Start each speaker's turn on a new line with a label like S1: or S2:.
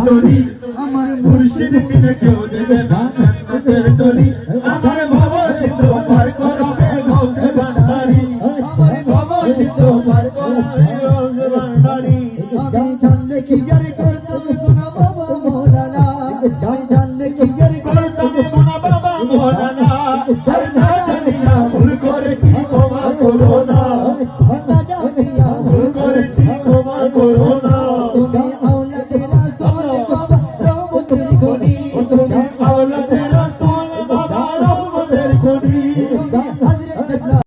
S1: তরি আমার মুর্শিদ বিনে কেউ দেবে না জান্নাতের তরি আমার ভব সিন্ধু পার করাবে গৌসে ভান্ডারি আমার ভব সিন্ধু পার করাবে গৌসে ভান্ডারি
S2: আমি জানলে কি আর করতাম গুনা বাবা মৌলানা আমি জানলে কি আর
S1: করতাম গুনা বাবা মৌলানা আর না জানিয়া ভুল করেছি ক্ষমা করো না
S2: না জানিয়া
S1: ভুল করেছি ক্ষমা করো না
S2: তুমি আওলাদে রাসূল বাবা রহমতের খনি
S1: তুমি আওলাদে রাসূল বাবা রহমতের খনি
S2: তুমি হযরত